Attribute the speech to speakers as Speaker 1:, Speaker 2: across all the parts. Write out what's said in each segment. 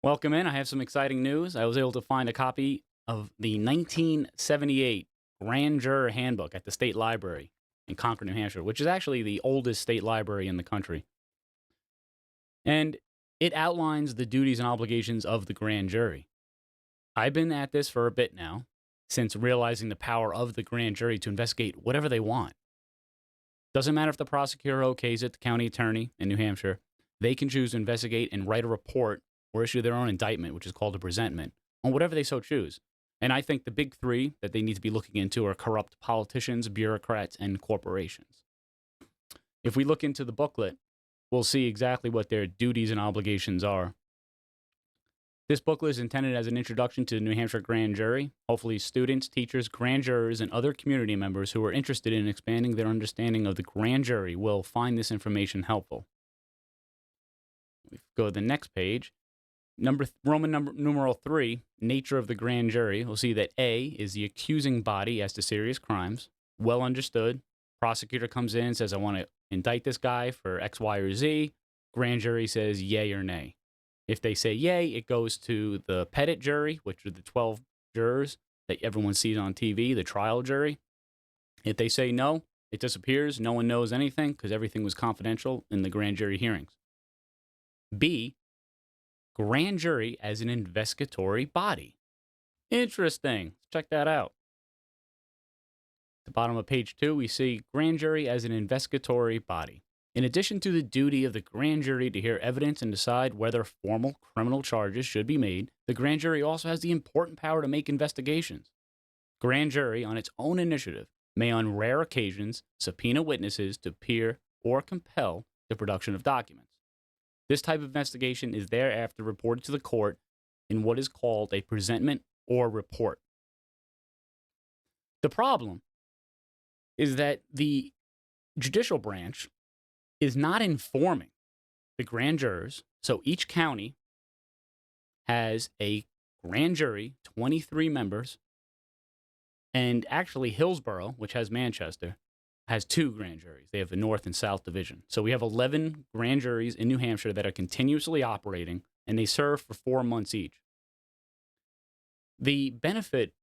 Speaker 1: Welcome in. I have some exciting news. I was able to find a copy of the 1978 Grand Juror Handbook at the State Library in Concord, New Hampshire, which is actually the oldest state library in the country. And it outlines the duties and obligations of the grand jury. I've been at this for a bit now, since realizing the power of the grand jury to investigate whatever they want. Doesn't matter if the prosecutor okays it, the county attorney in New Hampshire, they can choose to investigate and write a report or issue their own indictment, which is called a presentment, on whatever they so choose. And I think the big three that they need to be looking into are corrupt politicians, bureaucrats, and corporations. If we look into the booklet, we'll see exactly what their duties and obligations are. This booklet is intended as an introduction to the New Hampshire grand jury. Hopefully students, teachers, grand jurors, and other community members who are interested in expanding their understanding of the grand jury will find this information helpful. We go to the next page. Roman numeral 3, nature of the grand jury. We'll see that A is the accusing body as to serious crimes. Well understood. Prosecutor comes in, says, I want to indict this guy for X, Y, or Z. Grand jury says yay or nay. If they say yay, it goes to the petit jury, which are the 12 jurors that everyone sees on TV, the trial jury. If they say no, it disappears. No one knows anything because everything was confidential in the grand jury hearings. B, grand jury as an investigatory body. Interesting. Check that out. At the bottom of page 2, we see grand jury as an investigatory body. In addition to the duty of the grand jury to hear evidence and decide whether formal criminal charges should be made, the grand jury also has the important power to make investigations. Grand jury, on its own initiative, may on rare occasions subpoena witnesses to appear or compel the production of documents. This type of investigation is thereafter reported to the court in what is called a presentment or report. The problem is that the judicial branch is not informing the grand jurors. So each county has a grand jury, 23 members, and actually Hillsborough, which has Manchester, has 2 grand juries. They have the North and South Division. So we have 11 grand juries in New Hampshire that are continuously operating, and they serve for 4 months each. The benefit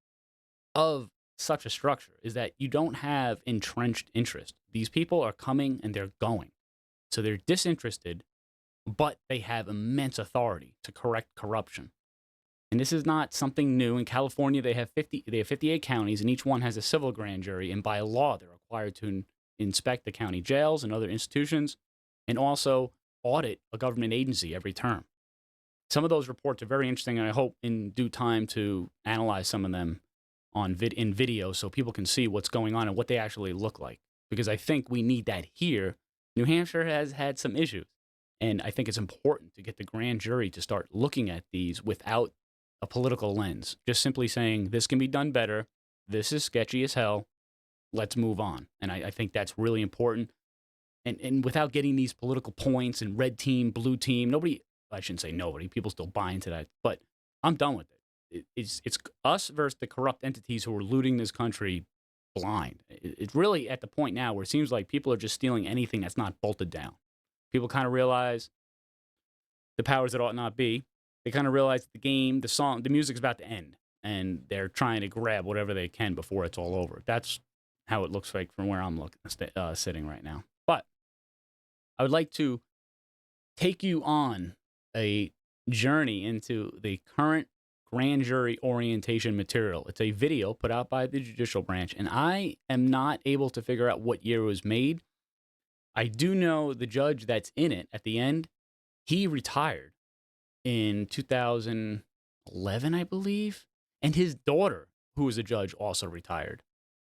Speaker 1: of such a structure is that you don't have entrenched interest. These people are coming and they're going. So they're disinterested, but they have immense authority to correct corruption. And this is not something new. In California, they have 58 counties, and each one has a civil grand jury. And by law, they're required to inspect the county jails and other institutions, and also audit a government agency every term. Some of those reports are very interesting, and I hope in due time to analyze some of them in video so people can see what's going on and what they actually look like. Because I think we need that here. New Hampshire has had some issues, and I think it's important to get the grand jury to start looking at these without a political lens. Just simply saying, this can be done better, this is sketchy as hell, let's move on. And I think that's really important. And without getting these political points and red team, blue team, I shouldn't say nobody, people still buy into that, but I'm done with it. It's us versus the corrupt entities who are looting this country blind. It's really at the point now where it seems like people are just stealing anything that's not bolted down. People kind of realize the powers that ought not be. They kind of realize the game, the song, the music's about to end, and they're trying to grab whatever they can before it's all over. That's how it looks like from where I'm sitting right now. But I would like to take you on a journey into the current grand jury orientation material. It's a video put out by the judicial branch, and I am not able to figure out what year it was made. I do know the judge that's in it at the end, he retired in 2011, I believe, and his daughter, who was a judge, also retired.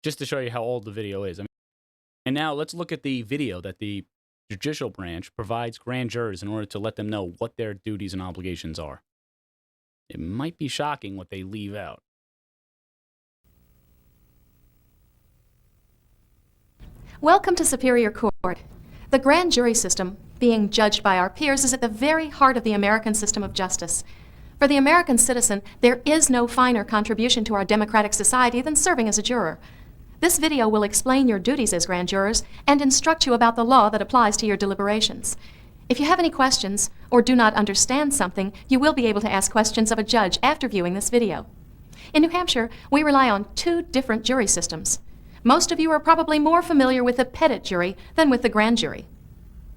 Speaker 1: Just to show you how old the video is. And now let's look at the video that the judicial branch provides grand jurors in order to let them know what their duties and obligations are. It might be shocking what they leave out.
Speaker 2: Welcome to Superior Court. The grand jury system, being judged by our peers, is at the very heart of the American system of justice. For the American citizen, there is no finer contribution to our democratic society than serving as a juror. This video will explain your duties as grand jurors and instruct you about the law that applies to your deliberations. If you have any questions or do not understand something, you will be able to ask questions of a judge after viewing this video. In New Hampshire, we rely on two different jury systems. Most of you are probably more familiar with the petit jury than with the grand jury.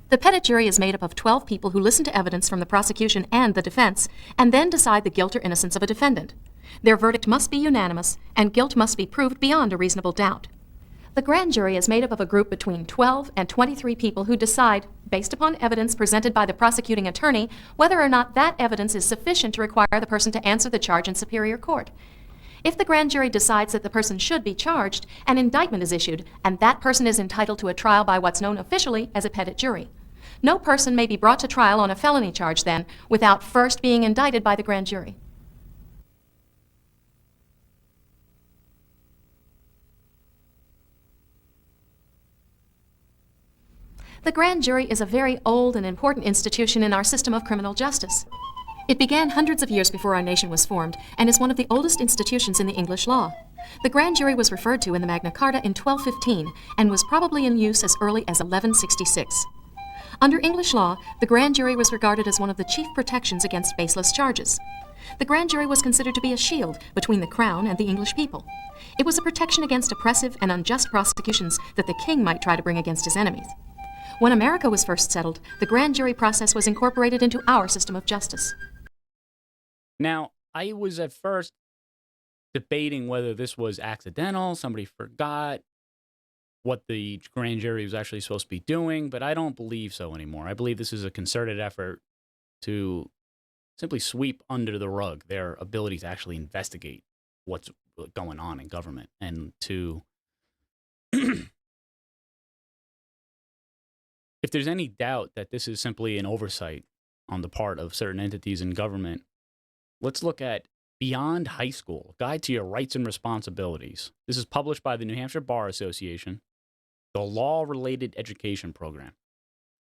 Speaker 2: The petit jury is made up of 12 people who listen to evidence from the prosecution and the defense, and then decide the guilt or innocence of a defendant. Their verdict must be unanimous, and guilt must be proved beyond a reasonable doubt. The grand jury is made up of a group between 12 and 23 people who decide, based upon evidence presented by the prosecuting attorney, whether or not that evidence is sufficient to require the person to answer the charge in superior court. If the grand jury decides that the person should be charged, an indictment is issued, and that person is entitled to a trial by what's known officially as a petit jury. No person may be brought to trial on a felony charge, then, without first being indicted by the grand jury. The grand jury is a very old and important institution in our system of criminal justice. It began hundreds of years before our nation was formed and is one of the oldest institutions in the English law. The grand jury was referred to in the Magna Carta in 1215 and was probably in use as early as 1166. Under English law, the grand jury was regarded as one of the chief protections against baseless charges. The grand jury was considered to be a shield between the crown and the English people. It was a protection against oppressive and unjust prosecutions that the king might try to bring against his enemies. When America was first settled, the grand jury process was incorporated into our system of justice.
Speaker 1: Now, I was at first debating whether this was accidental, somebody forgot what the grand jury was actually supposed to be doing, but I don't believe so anymore. I believe this is a concerted effort to simply sweep under the rug their ability to actually investigate what's going on in government and to if there's any doubt that this is simply an oversight on the part of certain entities in government, let's look at Beyond High School, Guide to Your Rights and Responsibilities. This is published by the New Hampshire Bar Association, the Law-Related Education Program.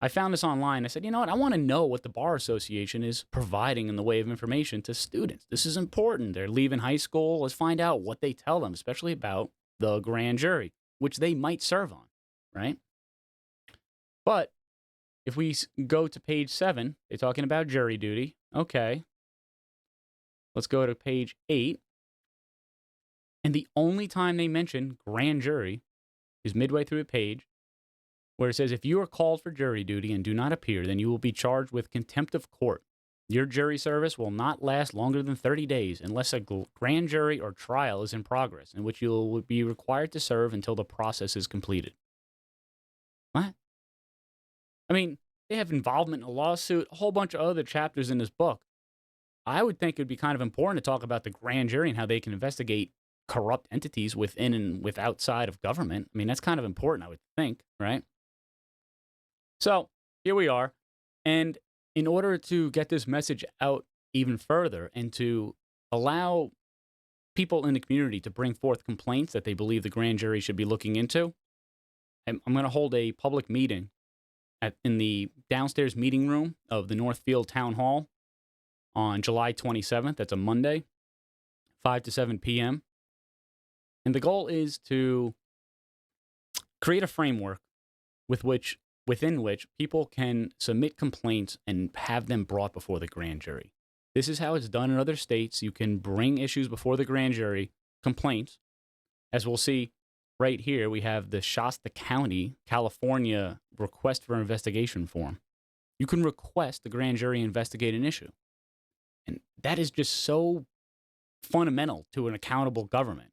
Speaker 1: I found this online. I said, you know what? I want to know what the Bar Association is providing in the way of information to students. This is important. They're leaving high school. Let's find out what they tell them, especially about the grand jury, which they might serve on, right? But if we go to page 7, they're talking about jury duty. Okay. Let's go to page 8. And the only time they mention grand jury is midway through a page where it says, if you are called for jury duty and do not appear, then you will be charged with contempt of court. Your jury service will not last longer than 30 days unless a grand jury or trial is in progress, in which you will be required to serve until the process is completed. What? I mean, they have involvement in a lawsuit, a whole bunch of other chapters in this book. I would think it would be kind of important to talk about the grand jury and how they can investigate corrupt entities within and outside of government. I mean, that's kind of important, I would think, right? So here we are. And in order to get this message out even further and to allow people in the community to bring forth complaints that they believe the grand jury should be looking into, I'm going to hold a public meeting in the downstairs meeting room of the Northfield Town Hall on July 27th. That's a Monday, 5 to 7 p.m. And the goal is to create a framework within which people can submit complaints and have them brought before the grand jury. This is how it's done in other states. You can bring issues before the grand jury, complaints. As we'll see right here, we have the Shasta County, California request for investigation form. You can request the grand jury investigate an issue. And that is just so fundamental to an accountable government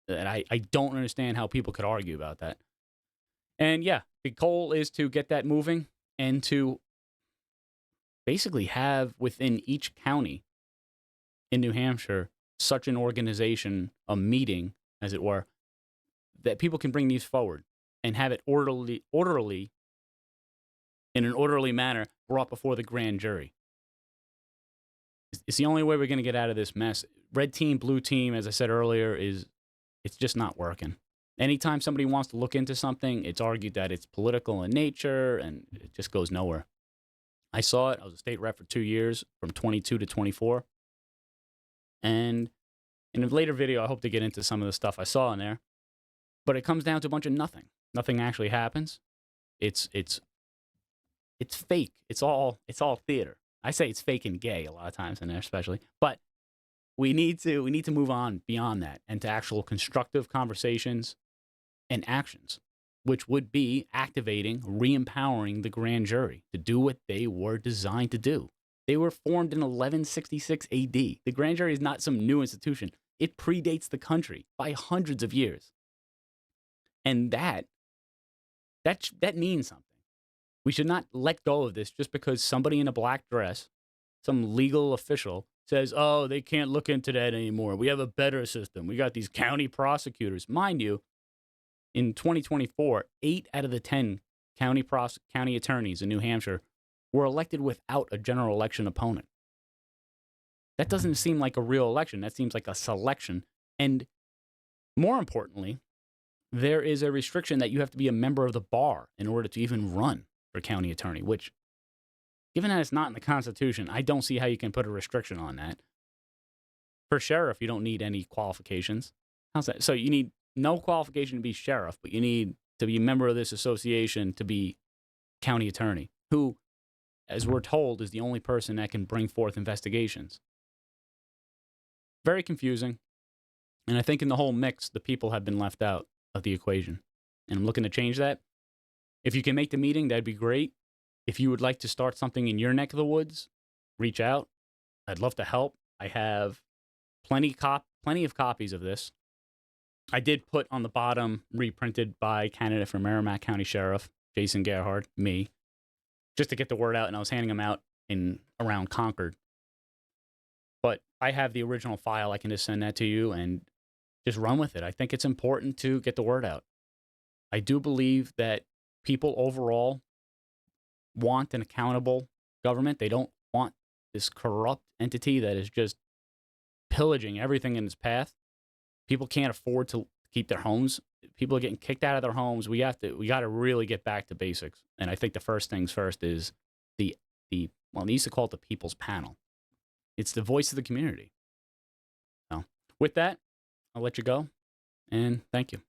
Speaker 1: that I don't understand how people could argue about that. And yeah, the goal is to get that moving and to basically have within each county in New Hampshire such an organization, a meeting, as it were, that people can bring these forward and have it orderly, in an orderly manner, brought before the grand jury. It's the only way we're going to get out of this mess. Red team, blue team, as I said earlier, it's just not working. Anytime somebody wants to look into something, it's argued that it's political in nature, and it just goes nowhere. I saw it. I was a state rep for 2 years, from 22 to 24. And in a later video, I hope to get into some of the stuff I saw in there. But it comes down to a bunch of nothing. Nothing actually happens. It's It's fake. It's all theater. I say it's fake and gay a lot of times in there, especially. But we need to move on beyond that and to actual constructive conversations and actions, which would be activating, re-empowering the grand jury to do what they were designed to do. They were formed in 1166 AD. The grand jury is not some new institution. It predates the country by hundreds of years. And that means something. We should not let go of this just because somebody in a black dress, some legal official, says, oh, they can't look into that anymore. We have a better system. We got these county prosecutors. Mind you, in 2024, 8 out of the 10 county attorneys in New Hampshire were elected without a general election opponent. That doesn't seem like a real election. That seems like a selection. And more importantly, there is a restriction that you have to be a member of the bar in order to even run for county attorney, which, given that it's not in the Constitution, I don't see how you can put a restriction on that. For sheriff, you don't need any qualifications. How's that? So you need no qualification to be sheriff, but you need to be a member of this association to be county attorney, who, as we're told, is the only person that can bring forth investigations. Very confusing. And I think in the whole mix, the people have been left out of the equation. And I'm looking to change that. If you can make the meeting, that'd be great. If you would like to start something in your neck of the woods, reach out. I'd love to help. I have plenty of copies of this. I did put on the bottom, reprinted by candidate for Merrimack County Sheriff, Jason Gerhard, me, just to get the word out, and I was handing them out around Concord. But I have the original file. I can just send that to you and just run with it. I think it's important to get the word out. I do believe that people overall want an accountable government. They don't want this corrupt entity that is just pillaging everything in its path. People can't afford to keep their homes. People are getting kicked out of their homes. We got to really get back to basics. And I think the first things first is they used to call it the People's Panel. It's the voice of the community. So with that, I'll let you go, and thank you.